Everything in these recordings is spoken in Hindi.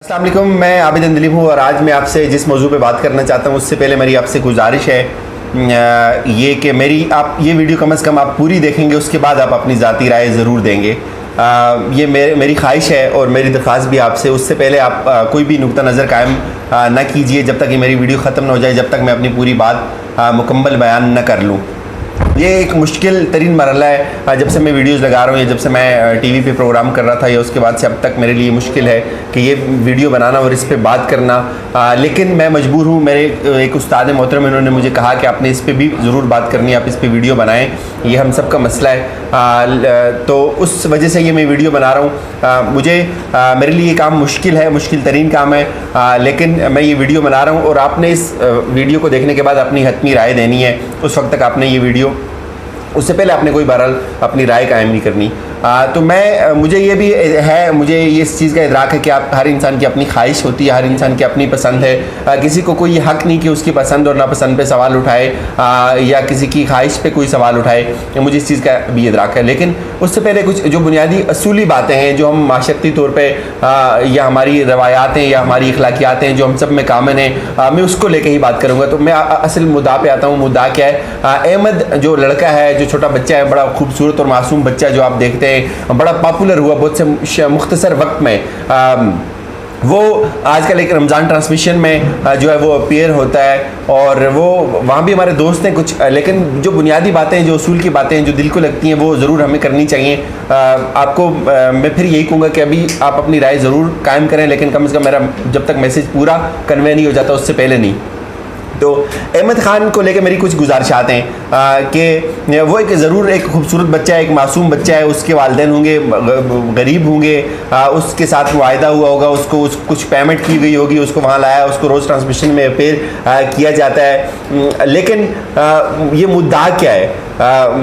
अस्सलाम वालेकुम, मैं आबिद अंदलीब हूँ और आज मैं आपसे जिस मौजू पे बात करना चाहता हूँ उससे पहले मेरी आपसे गुजारिश है ये कि आप ये वीडियो कम से कम आप पूरी देखेंगे, उसके बाद आप अपनी ज़ाती राय ज़रूर देंगे। ये मेरी ख्वाहिश है और मेरी दरख्वास्त भी आपसे। उससे पहले आप कोई भी नुक्ता नज़र कायम ना कीजिए जब तक ये मेरी वीडियो ख़त्म ना हो जाए, जब तक मैं अपनी पूरी बात मुकम्मल बयान न कर लूँ। ये एक मुश्किल तरीन मरहला है, जब से मैं वीडियोज़ लगा रहा हूँ या जब से मैं टीवी पे प्रोग्राम कर रहा था या उसके बाद से अब तक मेरे लिए मुश्किल है कि ये वीडियो बनाना और इस पे बात करना। लेकिन मैं मजबूर हूँ। मेरे एक उस्ताद मोहतरम, इन्होंने मुझे कहा कि आपने इस पे भी ज़रूर बात करनी है, आप इस पे वीडियो बनाएं, ये हम सब का मसला है। तो उस वजह से ये मैं वीडियो बना रहा हूँ। मेरे लिए ये काम मुश्किल है, मुश्किल तरीन काम है, लेकिन मैं ये वीडियो बना रहा हूँ और आपने इस वीडियो को देखने के बाद अपनी हतमी राय देनी है। उस वक्त तक आपने ये वीडियो, उससे पहले आपने कोई बहरहाल अपनी राय कायम नहीं करनी। तो मुझे ये भी है, मुझे ये इस चीज़ का इदराक है कि आप हर इंसान की अपनी ख्वाहिश होती है, हर इंसान की अपनी पसंद है। किसी को कोई हक़ नहीं कि उसकी पसंद और नापसंद पे सवाल उठाए या किसी की ख्वाहिश पे कोई सवाल उठाए, मुझे इस चीज़ का भी इदराक है। लेकिन उससे पहले कुछ जो बुनियादी असूली बातें हैं जो हम माशरती तौर पर या हमारी रवायात हैं या हमारी अखलाकियात हैं जो हम सब में कामन है, मैं उसको लेके ही बात करूँगा। तो मैं असल मुद्दा पे आता हूँ। मुद्दा क्या है? अहमद जो लड़का है, जो छोटा बच्चा है, बड़ा खूबसूरत और मासूम बच्चा जो आप देखते हैं, बड़ा पॉपुलर हुआ बहुत से मुख्तसर वक्त में। वो आजकल एक रमज़ान ट्रांसमिशन में जो है वो अपीयर होता है और वो वहाँ भी हमारे दोस्त हैं कुछ। लेकिन जो बुनियादी बातें, जो उसूल की बातें जो दिल को लगती हैं, वो ज़रूर हमें करनी चाहिए। आपको मैं फिर यही कहूँगा कि अभी आप अपनी राय ज़रूर कायम करें, लेकिन कम से कम मेरा जब तक मैसेज पूरा कन्वे नहीं हो जाता उससे पहले नहीं। तो अहमद ख़ान को लेकर मेरी कुछ गुजारिशात हैं कि वो ज़रूर एक खूबसूरत बच्चा है, एक मासूम बच्चा है, उसके वालिदैन होंगे गरीब होंगे, उसके साथ मुआहदा हुआ होगा, उसको कुछ पेमेंट की गई होगी, उसको वहाँ लाया, उसको रोज़ ट्रांसमिशन में अपेयर किया जाता है। लेकिन ये मुद्दा क्या है?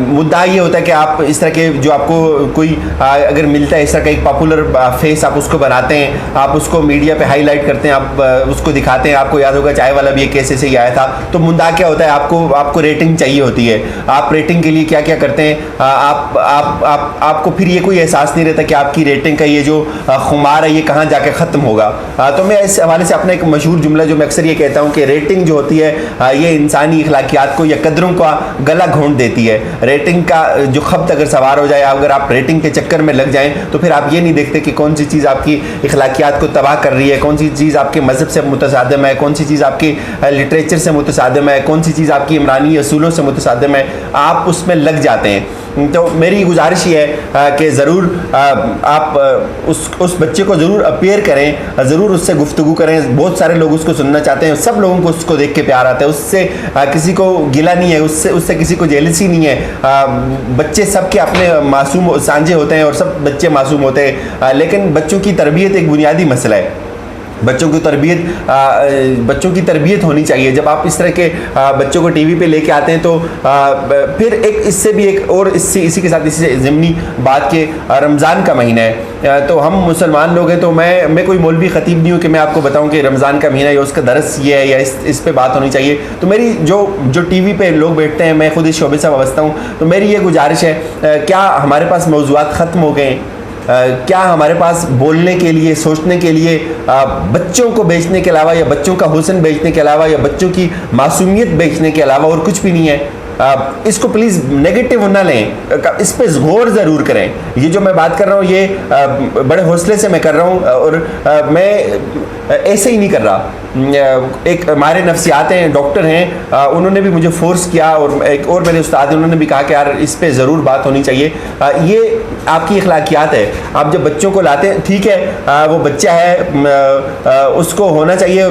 मुद्दा ये होता है कि आप इस तरह के जो आपको कोई अगर मिलता है इस तरह का एक पॉपुलर फेस, आप उसको बनाते हैं, आप उसको मीडिया पे हाईलाइट करते हैं, आप उसको दिखाते हैं। आपको याद होगा चाय वाला भी एक केस ऐसे ही आया था। तो मुद्दा क्या होता है? आपको रेटिंग चाहिए होती है। आप रेटिंग के लिए क्या क्या करते हैं? आपको फिर ये कोई एहसास नहीं रहता कि आपकी रेटिंग का ये जो खुमार है ये कहाँ जाके ख़त्म होगा। तो मैं इस हवाले से अपना एक मशहूर जुमला जो मैं अक्सर ये कहता हूँ कि रेटिंग जो होती है ये इंसानी अखलाकियात को या कदरों का गला घोंट देती है। रेटिंग का जो खब्त अगर सवार हो जाए, अगर आप रेटिंग के चक्कर में लग जाएं, तो फिर आप ये नहीं देखते कि कौन सी चीज़ आपकी अखलाकियात को तबाह कर रही है, कौन सी चीज़ आपके मज़हब से मुतसादिम है, कौन सी चीज़ आपकी लिटरेचर से मुतसादिम है, कौन सी चीज़ आपकी इमरानी असूलों से मुतसादिम है। आप उसमें लग जाते हैं। तो मेरी गुजारिश ये है कि ज़रूर आप उस बच्चे को ज़रूर अपीयर करें, ज़रूर उससे गुफ्तगू करें। बहुत सारे लोग उसको सुनना चाहते हैं, सब लोगों को उसको देख के प्यार आता है, उससे किसी को गिला नहीं है, उससे किसी को जेलसी नहीं है। बच्चे सब के अपने मासूम सांझे होते हैं और सब बच्चे मासूम होते हैं, लेकिन बच्चों की तरबियत एक बुनियादी मसला है। बच्चों की तरबियत होनी चाहिए। जब आप इस तरह के बच्चों को टीवी पे लेके आते हैं तो फिर एक इससे भी एक और इसी के साथ इससे ज़िमनी बात के रमज़ान का महीना है, तो हम मुसलमान लोग हैं। तो मैं कोई मौलवी ख़तीब नहीं हूँ कि मैं आपको बताऊँ कि रमज़ान का महीना या उसका दरस ये है या इस पे बात होनी चाहिए। तो मेरी जो टीवी पे लोग बैठते हैं, मैं खुद इस शोबे से वाबस्ता हूँ, तो मेरी ये गुजारिश है, क्या हमारे पास मौज़ूआत ख़त्म हो गए? क्या हमारे पास बोलने के लिए, सोचने के लिए, बच्चों को बेचने के अलावा या बच्चों का हुस्न बेचने के अलावा या बच्चों की मासूमियत बेचने के अलावा और कुछ भी नहीं है? इसको प्लीज़ नेगेटिव ना लें, इस पे गौर ज़रूर करें। ये जो मैं बात कर रहा हूँ ये बड़े हौसले से मैं कर रहा हूँ और मैं ऐसे ही नहीं कर रहा। एक हमारे नफ्सियात हैं, डॉक्टर हैं, उन्होंने भी मुझे फोर्स किया और एक और मेरे उस्ताद हैं, उन्होंने भी कहा कि यार इस पे ज़रूर बात होनी चाहिए। ये आपकी अखलाकियात है। आप जब बच्चों को लाते हैं, ठीक है, वो बच्चा है, उसको होना चाहिए।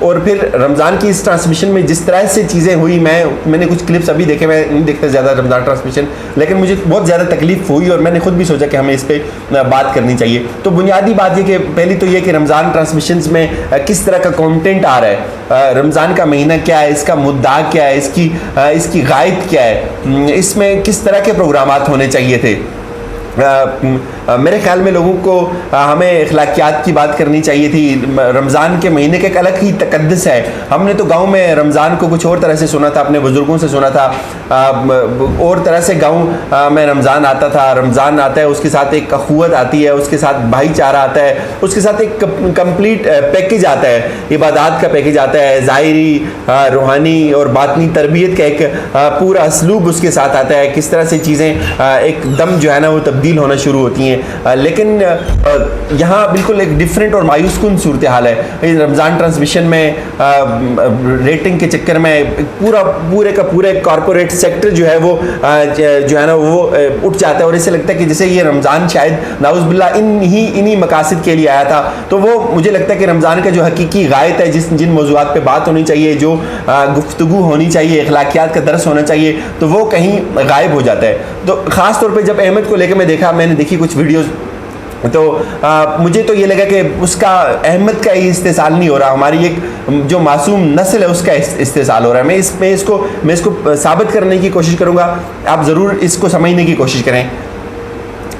और फिर रमज़ान की इस ट्रांसमिशन में जिस तरह से चीज़ें हुई, मैंने कुछ क्लिप्स अभी देखे, मैं नहीं देखता ज़्यादा रमज़ान ट्रांसमिशन, लेकिन मुझे बहुत ज़्यादा तकलीफ हुई और मैंने खुद भी सोचा कि हमें इस पर बात करनी चाहिए। तो बुनियादी बात ये कि पहली तो ये कि रमज़ान ट्रांसमिशन में किस तरह का कंटेंट आ रहा है, रमज़ान का महीना क्या है, इसका मुद्दा क्या है, इसकी गायद क्या है, इसमें किस तरह के प्रोग्रामात होने चाहिए थे। मेरे ख्याल में लोगों को हमें अखलाकियात की बात करनी चाहिए थी। रमज़ान के महीने का एक अलग ही तकद्दस है। हमने तो गांव में रमज़ान को कुछ और तरह से सुना था, अपने बुज़ुर्गों से सुना था, और तरह से गांव में रमज़ान आता था। रमज़ान आता है, उसके साथ एक अखुवत आती है, उसके साथ भाईचारा आता है, उसके साथ एक कंप्लीट पैकेज आता है, इबादत का पैकेज आता है, ज़ाहिरी, रूहानी और बातनी तरबियत का एक पूरा असलूब उसके साथ आता है। किस तरह से चीज़ें एकदम जो है ना वो तब्दील होना शुरू होती हैं। लेकिन यहाँ बिल्कुल एक डिफरेंट और मायूस कुन सूरत हाल है। रमज़ान ट्रांसमिशन में रेटिंग के चक्कर में पूरे का पूरा कॉरपोरेट सेक्टर जो है वो जो है ना वो उठ जाता है, और इससे लगता है कि जैसे ये रमज़ान शायद नाउज़ुबिल्लाह इन्हीं मकासद के लिए आया था। तो वो मुझे लगता है कि रमज़ान का जो हकीकी गायत है, जिन मौज़ूआत पे बात होनी चाहिए, जो गुफ्तगू होनी चाहिए, अखलाकियात का दर्स होना चाहिए, तो वो कहीं गायब हो जाता है। तो ख़ास तौर पे जब अहमद को लेकर मैंने देखी कुछ वीडियोज़, तो मुझे तो ये लगा कि उसका अहमद का ही इस्तेसाल नहीं हो रहा, हमारी एक जो मासूम नस्ल है उसका इस्तेसाल हो रहा है। मैं इसको साबित करने की कोशिश करूँगा, आप ज़रूर इसको समझने की कोशिश करें।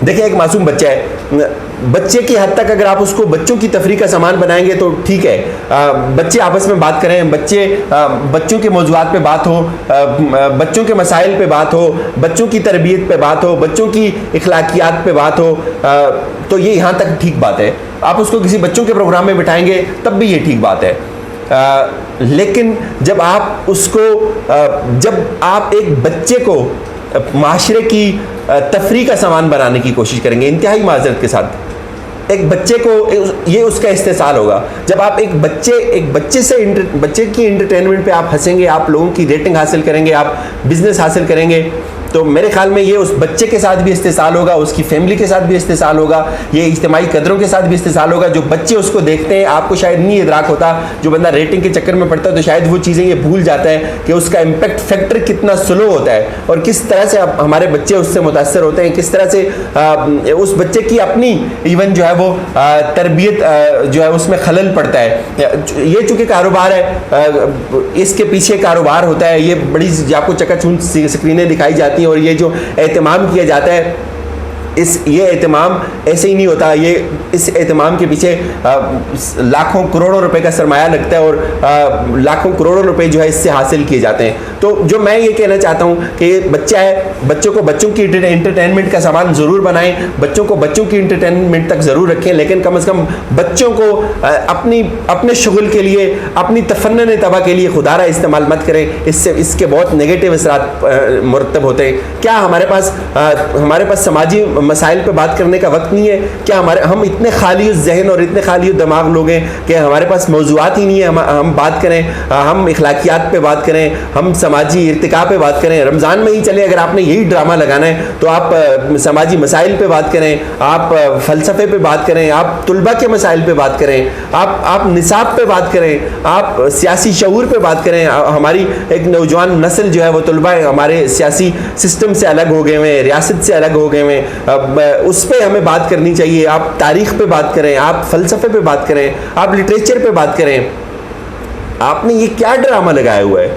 देखिए, एक मासूम बच्चा है, बच्चे की हद तक अगर आप उसको बच्चों की तफरीह का सामान बनाएंगे तो ठीक है। बच्चे आपस में बात करें, बच्चों के मौज़ूआत पे बात हो, बच्चों के मसाइल पे बात हो, बच्चों की तरबियत पे बात हो, बच्चों की इखलाकियात पे बात हो, तो ये यहाँ तक ठीक बात है। आप उसको किसी बच्चों के प्रोग्राम में बिठाएंगे तब भी ये ठीक बात है। लेकिन जब आप एक बच्चे को माशरे की तफरीह का सामान बनाने की कोशिश करेंगे, इंतहाई माजरत के साथ, एक बच्चे को ये उसका इस्तेसाल होगा। जब आप एक बच्चे की इंटरटेनमेंट पे आप हंसेंगे, आप लोगों की रेटिंग हासिल करेंगे, आप बिजनेस हासिल करेंगे, तो मेरे ख्याल में ये उस बच्चे के साथ भी इस्तेसाल होगा, उसकी फैमिली के साथ भी इस्तेसाल होगा, ये इज्तिमाई कदरों के साथ भी इस्तेसाल होगा। जो बच्चे उसको देखते हैं, आपको शायद नहीं इदराक होता, जो बंदा रेटिंग के चक्कर में पड़ता है तो शायद वो चीज़ें ये भूल जाता है कि उसका इम्पैक्ट फैक्टर कितना स्लो होता है, और किस तरह से हमारे बच्चे उससे मुतासर होते हैं, किस तरह से उस बच्चे की अपनी इवन जो है वो तरबियत जो है उसमें खलल पड़ता है। ये चूँकि कारोबार है, इसके पीछे कारोबार होता है, ये बड़ी आपको चकाचौंध स्क्रीनें दिखाई जाती हैं, और ये जो एहतमाम किया जाता है, ये एहतमाम ऐसे ही नहीं होता। इस एहतमाम के पीछे लाखों करोड़ों रुपए का सरमाया लगता है, और लाखों करोड़ों रुपए जो है इससे हासिल किए जाते हैं। तो जो मैं ये कहना चाहता हूँ कि ये बच्चा है, बच्चों को बच्चों की इंटरटेनमेंट का सामान ज़रूर बनाएं, बच्चों को बच्चों की इंटरटेनमेंट तक ज़रूर रखें, लेकिन कम से कम बच्चों को अपने शुगल के लिए, अपनी तफन्नुन तबा के लिए खुदारा इस्तेमाल मत करें। इसके बहुत नेगेटिव असरात मुरतब होते हैं। क्या हमारे पास समाजी मसाइल पे बात करने का वक्त नहीं है? क्या हम इतने खाली जहन और इतने खाली दिमाग लोग हैं कि हमारे पास मौजूआत ही नहीं है हम बात करें, हम इखलाकियात पे बात करें, हम समाजी इर्तिका पे बात करें। रमज़ान में ही चले, अगर आपने यही ड्रामा लगाना है तो आप समाजी मसाइल पे बात करें, आप फ़लसफ़े पे बात करें, आप तुलबा के मसाइल पे बात करें, आप निसाब पे बात करें, आप सियासी शऊर पे बात करें। हमारी एक नौजवान नस्ल जो है वो तुलबा हमारे सियासी सिस्टम से अलग हो गए हुए हैं, रियासत से अलग हो गए हुए हैं, उस पर हमें बात करनी चाहिए। आप तारीख़ पे बात करें, आप फ़लसफ़े पे बात करें, आप लिटरेचर पे बात करें। आपने ये क्या ड्रामा लगाया हुआ है?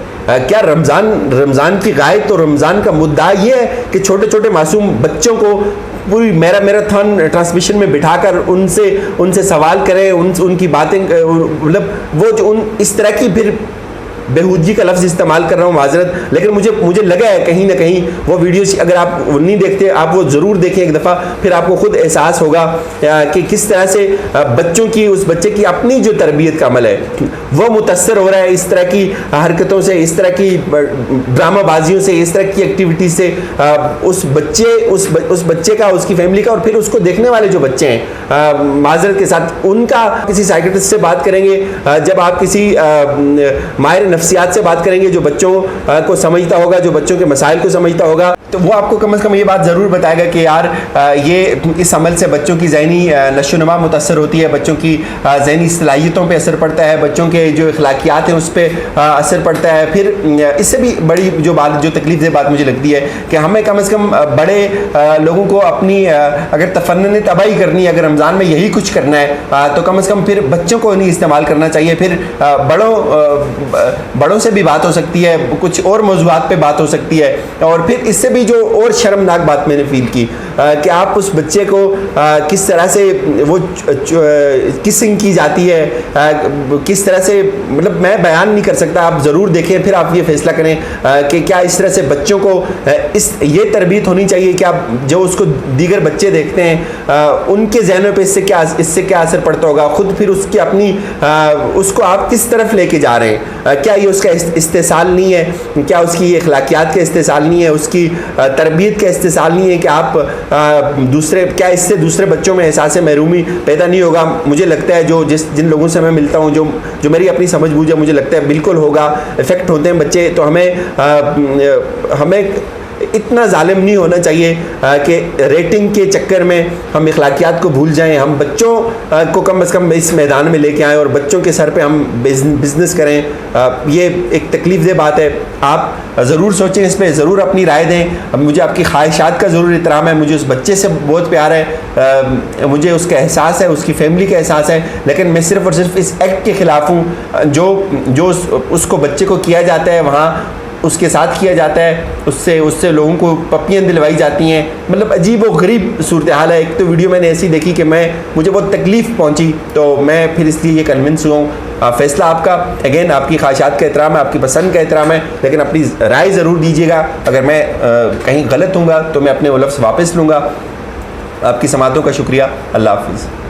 क्या रमज़ान की गायत तो रमज़ान का मुद्दा ये है कि छोटे छोटे मासूम बच्चों को पूरी मैराथन ट्रांसमिशन में बिठाकर उनसे सवाल करें, उनकी बातें, मतलब वो जो इस तरह की, फिर बेहूदगी का लफ्ज़ इस्तेमाल कर रहा हूँ, माजरत, लेकिन मुझे लगा है कहीं ना कहीं वो वीडियोस अगर आप नहीं देखते, आप वो ज़रूर देखें एक दफ़ा, फिर आपको खुद एहसास होगा कि किस तरह से उस बच्चे की अपनी जो तरबियत का अमल है वो मुतासर हो रहा है इस तरह की हरकतों से, इस तरह की ड्रामाबाजियों से, इस तरह की एक्टिविटी से। उस बच्चे का, उसकी फैमिली का, और फिर उसको देखने वाले जो बच्चे हैं, माजरत के साथ उनका किसी साइकियाट्रिस्ट से बात करेंगे, जब आप किसी माहिर नफ्सियात से बात करेंगे जो बच्चों को समझता होगा, जो बच्चों के मसाइल को समझता होगा, तो वो आपको कम से कम ये बात ज़रूर बताएगा कि यार ये इस अमल से बच्चों की ज़हनी नशोनुमा मुतासर होती है, बच्चों की ज़हनी सलाहियतों पे असर पड़ता है, बच्चों के जो अखलाकियात हैं उस पर असर पड़ता है। फिर इससे भी बड़ी जो तकलीफ बात मुझे लगती है कि हमें कम से कम बड़े लोगों को अपनी अगर तफन्नुन तबाही करनी है, अगर रमज़ान में यही कुछ करना है, तो कम से कम फिर बच्चों को नहीं इस्तेमाल करना चाहिए। फिर बड़ों से भी बात हो सकती है, कुछ और मौज़ूआत पे बात हो सकती है, और फिर इससे भी जो और शर्मनाक बात मैंने फील की कि आप उस बच्चे को किस तरह से वो किसिंग की जाती है, किस तरह से, मतलब मैं बयान नहीं कर सकता। आप ज़रूर देखें, फिर आप ये फैसला करें कि क्या इस तरह से बच्चों को ये तरबियत होनी चाहिए कि आप जो उसको दीगर बच्चे देखते हैं उनके जहनों पे इससे क्या असर पड़ता होगा, खुद फिर उसकी अपनी उसको आप किस तरफ लेके जा रहे हैं। क्या ये उसका इस्तेसाल नहीं है, क्या उसकी अखलाकियात का इस्तेसाल नहीं है, उसकी तरबियत का इस्तेसाल नहीं है कि आप क्या इससे दूसरे बच्चों में एहसास महरूमी पैदा नहीं होगा। मुझे लगता है जिन लोगों से मैं मिलता हूँ, जो मेरी अपनी समझ बूझ है, मुझे लगता है बिल्कुल होगा। इफ़ेक्ट होते हैं बच्चे, तो हमें इतना जालिम नहीं होना चाहिए कि रेटिंग के चक्कर में हम अखलाकियात को भूल जाएं। हम बच्चों को कम से कम इस मैदान में लेके आएँ और बच्चों के सर पे हम बिज़नेस करें। ये एक तकलीफ़देह बात है। आप ज़रूर सोचें इस पर, ज़रूर अपनी राय दें। मुझे आपकी ख्वाहिशात का ज़रूर एहतराम है, मुझे उस बच्चे से बहुत प्यार है, मुझे उसका एहसास है, उसकी फैमिली का एहसास है, लेकिन मैं सिर्फ़ और सिर्फ इस एक्ट के ख़िलाफ़ हूँ जो उसको बच्चे को किया जाता है, वहाँ उसके साथ किया जाता है, उससे लोगों को पप्पियाँ दिलवाई जाती हैं। मतलब अजीब व गरीब सूरत हाल है। एक तो वीडियो मैंने ऐसी देखी कि मुझे बहुत तकलीफ़ पहुंची, तो मैं फिर इसलिए ये कन्विंस हुआ हूँ। फ़ैसला आपका, अगेन आपकी ख्वाहिशात का एहतराम है, आपकी पसंद का एहतराम है, लेकिन अपनी राय ज़रूर दीजिएगा। अगर मैं कहीं गलत हूँगा तो मैं अपने वो लफ्ज़ वापस लूँगा। आपकी समातों का शुक्रिया। अल्लाह हाफ़िज़।